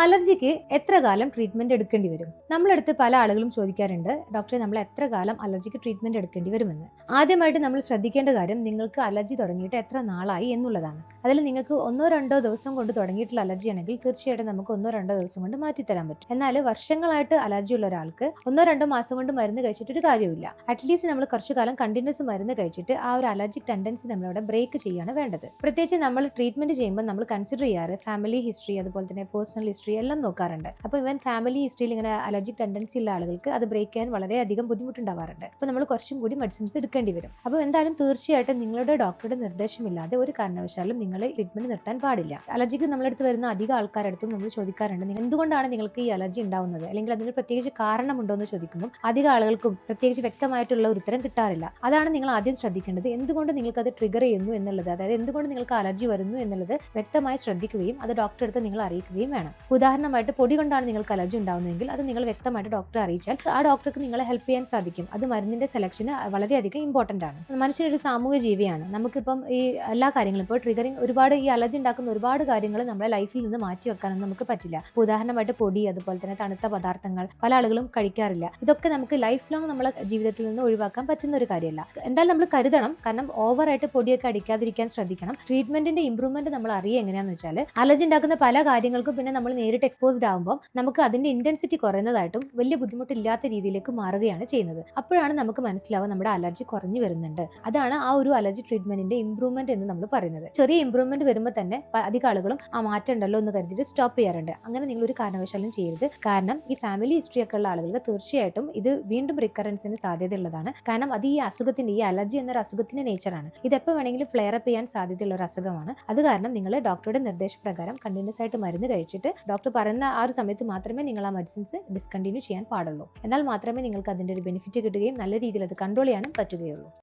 അലർജിക്ക് എത്ര കാലം ട്രീറ്റ്മെന്റ് എടുക്കേണ്ടി വരും? നമ്മളടുത്ത് പല ആളുകളും ചോദിക്കാറുണ്ട്, ഡോക്ടറെ നമ്മൾ എത്ര കാലം അലർജിക്ക് ട്രീറ്റ്മെന്റ് എടുക്കേണ്ടി വരുമെന്ന്. ആദ്യമായിട്ട് നമ്മൾ ശ്രദ്ധിക്കേണ്ട കാര്യം നിങ്ങൾക്ക് അലർജി തുടങ്ങിയിട്ട് എത്ര നാളായി എന്നുള്ളതാണ്. അതിൽ നിങ്ങൾക്ക് 1-2 ദിവസം കൊണ്ട് തുടങ്ങിയിട്ടുള്ള അലർജി ആണെങ്കിൽ തീർച്ചയായിട്ടും നമുക്ക് 1-2 ദിവസം കൊണ്ട് മാറ്റിത്തരാൻ പറ്റും. എന്നാൽ വർഷങ്ങളായിട്ട് അലർജി ഉള്ള ഒരാൾക്ക് 1-2 മാസം കൊണ്ട് മരുന്ന് കഴിച്ചിട്ട് ഒരു കാര്യമില്ല. അറ്റ്ലീസ്റ്റ് നമ്മൾ കുറച്ചു കാലം കണ്ടിന്യൂസ് മരുന്ന് കഴിച്ചിട്ട് ആ ഒരു അലർജിക് ടെൻഡൻസി നമ്മളവിടെ ബ്രേക്ക് ചെയ്യാണ് വേണ്ടത്. പ്രത്യേകിച്ച് നമ്മൾ ട്രീറ്റ്മെന്റ് ചെയ്യുമ്പോൾ നമ്മൾ കൺസിഡർ ചെയ്യാറ് ഫാമിലി ഹിസ്റ്ററി, അതുപോലെ തന്നെ പേഴ്സണൽ ഹിസ്റ്ററി എല്ലാം നോക്കാറുണ്ട്. അപ്പോൾ ഇവൻ ഫാമിലി ഹിസ്റ്ററിയിൽ ഇങ്ങനെ അലർജിക് ടെൻഡൻസി ഉള്ള ആളുകൾക്ക് അത് ബ്രേക്ക് ചെയ്യാൻ വളരെയധികം ബുദ്ധിമുട്ടുണ്ടാവാറുണ്ട്. അപ്പോൾ നമ്മൾ കുറച്ചും കൂടി മെഡിസിൻസ് എടുക്കേണ്ടി വരും. അപ്പോൾ എന്തായാലും തീർച്ചയായിട്ടും നിങ്ങളുടെ ഡോക്ടറുടെ നിർദ്ദേശമില്ലാതെ ഒരു കാരണവശാലും നിങ്ങൾ ട്രീറ്റ്മെന്റ് നിർത്താൻ പാടില്ല. അലർജിക്ക് നമ്മളടുത്ത് വരുന്ന അധികം ആൾക്കാരടുത്തും നമ്മൾ ചോദിക്കാറുണ്ട്, എന്തുകൊണ്ടാണ് നിങ്ങൾക്ക് ഈ അലർജി ഉണ്ടാവുന്നത്, അല്ലെങ്കിൽ അതിന് പ്രത്യേകിച്ച് കാരണമുണ്ടോ എന്ന് ചോദിക്കുമ്പോൾ അധികം ആളുകൾക്കും പ്രത്യേകിച്ച് വ്യക്തമായിട്ടുള്ള ഒരു ഉത്തരം കിട്ടാറില്ല. അതാണ് നിങ്ങൾ ആദ്യം ശ്രദ്ധിക്കേണ്ടത്. എന്തുകൊണ്ട് നിങ്ങൾക്ക് അത് ട്രിഗർ ചെയ്യുന്നു എന്നുള്ളത്, അതായത് എന്തുകൊണ്ട് നിങ്ങൾക്ക് അലർജി വരുന്നു എന്നുള്ളത് വ്യക്തമായി ശ്രദ്ധിക്കുകയും അത് ഡോക്ടറെ അടുത്ത് നിങ്ങൾ അറിയിക്കുകയും വേണം. ഉദാഹരണമായിട്ട് പൊടി കൊണ്ടാണ് നിങ്ങൾക്ക് അലർജി ഉണ്ടാവുന്നതെങ്കിൽ അത് നിങ്ങൾ വ്യക്തമായിട്ട് ഡോക്ടറെ അറിയിച്ചാൽ ആ ഡോക്ടർക്ക് നിങ്ങളെ ഹെൽപ്പ് ചെയ്യാൻ സാധിക്കും. അത് മരുന്നിന്റെ സെലക്ഷന് വളരെയധികം ഇമ്പോർട്ടന്റ് ആണ്. മനുഷ്യനൊരു സാമൂഹ്യ ജീവിയാണ്. നമുക്കിപ്പം ഈ എല്ലാ കാര്യങ്ങളും ഇപ്പോൾ ട്രിഗറിങ് ഒരുപാട് ഈ അലർജി ഉണ്ടാക്കുന്ന ഒരുപാട് കാര്യങ്ങൾ നമ്മുടെ ലൈഫിൽ നിന്ന് മാറ്റി വെക്കാനൊന്നും നമുക്ക് പറ്റില്ല. ഉദാഹരണമായിട്ട് പൊടി, അതുപോലെ തന്നെ തണുത്ത പദാർത്ഥങ്ങൾ പല ആളുകളും കഴിക്കാറില്ല. ഇതൊക്കെ നമുക്ക് ലൈഫ് ലോങ് നമ്മളെ ജീവിതത്തിൽ നിന്ന് ഒഴിവാക്കാൻ പറ്റുന്ന ഒരു കാര്യമല്ല. എന്തായാലും നമ്മൾ കരുതണം. കാരണം ഓവറായിട്ട് പൊടിയൊക്കെ അടിക്കാതിരിക്കാൻ ശ്രദ്ധിക്കണം. ട്രീറ്റ്മെന്റിന്റെ ഇംപ്രൂവ്മെന്റ് നമ്മൾ അറിയുക എങ്ങനെയാന്ന് വെച്ചാൽ അലർജി ഉണ്ടാക്കുന്ന പല കാര്യങ്ങൾക്കും പിന്നെ നമ്മൾ നേരിട്ട് എക്സ്പോസ്ഡ് ആകുമ്പോൾ നമുക്ക് അതിന്റെ ഇന്റൻസിറ്റി കുറയുന്നതായിട്ടും വലിയ ബുദ്ധിമുട്ടില്ലാത്ത രീതിയിലേക്ക് മാറുകയാണ് ചെയ്യുന്നത്. അപ്പോഴാണ് നമുക്ക് മനസ്സിലാവുക നമ്മുടെ അലർജി കുറഞ്ഞു വരുന്നുണ്ട്. അതാണ് ആ ഒരു അലർജി ട്രീറ്റ്മെന്റിന്റെ ഇംപ്രൂവ്മെന്റ് എന്ന് നമ്മൾ പറയുന്നത്. ചെറിയ ഇംപ്രൂവ്മെന്റ് വരുമ്പോൾ തന്നെ അധികം ആളുകളും ആ മാറ്റം ഉണ്ടല്ലോ എന്ന് കരുതിയിട്ട് സ്റ്റോപ്പ് ചെയ്യാറുണ്ട്. അങ്ങനെ നിങ്ങൾ ഒരു കാരണവശാലും ചെയ്യരുത്. കാരണം ഈ ഫാമിലി ഹിസ്റ്ററി ഒക്കെ ഉള്ള ആളുകൾക്ക് തീർച്ചയായിട്ടും ഇത് വീണ്ടും റിക്കറൻസിന് സാധ്യതയുള്ളതാണ്. കാരണം അത് ഈ അസുഖത്തിന്റെ, ഈ അലർജി എന്നൊരു അസുഖത്തിന്റെ നേച്ചറാണ്. ഇത് എപ്പോൾ വേണമെങ്കിലും ഫ്ലെയർ അപ്പ് ചെയ്യാൻ സാധ്യതയുള്ള ഒരു അസുഖമാണ്. അത് കാരണം നിങ്ങൾ ഡോക്ടറുടെ നിർദ്ദേശപ്രകാരം കണ്ടിന്യൂസ് ആയിട്ട് മരുന്ന് കഴിച്ചിട്ട് ഡോക്ടർ പറയുന്ന ആ ഒരു സമയത്ത് മാത്രമേ നിങ്ങൾ ആ മെഡിസിൻസ് ഡിസ്കണ്ടിന്യൂ ചെയ്യാൻ പാടുള്ളൂ. എന്നാൽ മാത്രമേ നിങ്ങൾക്ക് അതിന്റെ ഒരു ബെനിഫിറ്റ് കിട്ടുകയും നല്ല രീതിയിൽ അത് കൺട്രോൾ ചെയ്യാനും പറ്റുകയുള്ളൂ.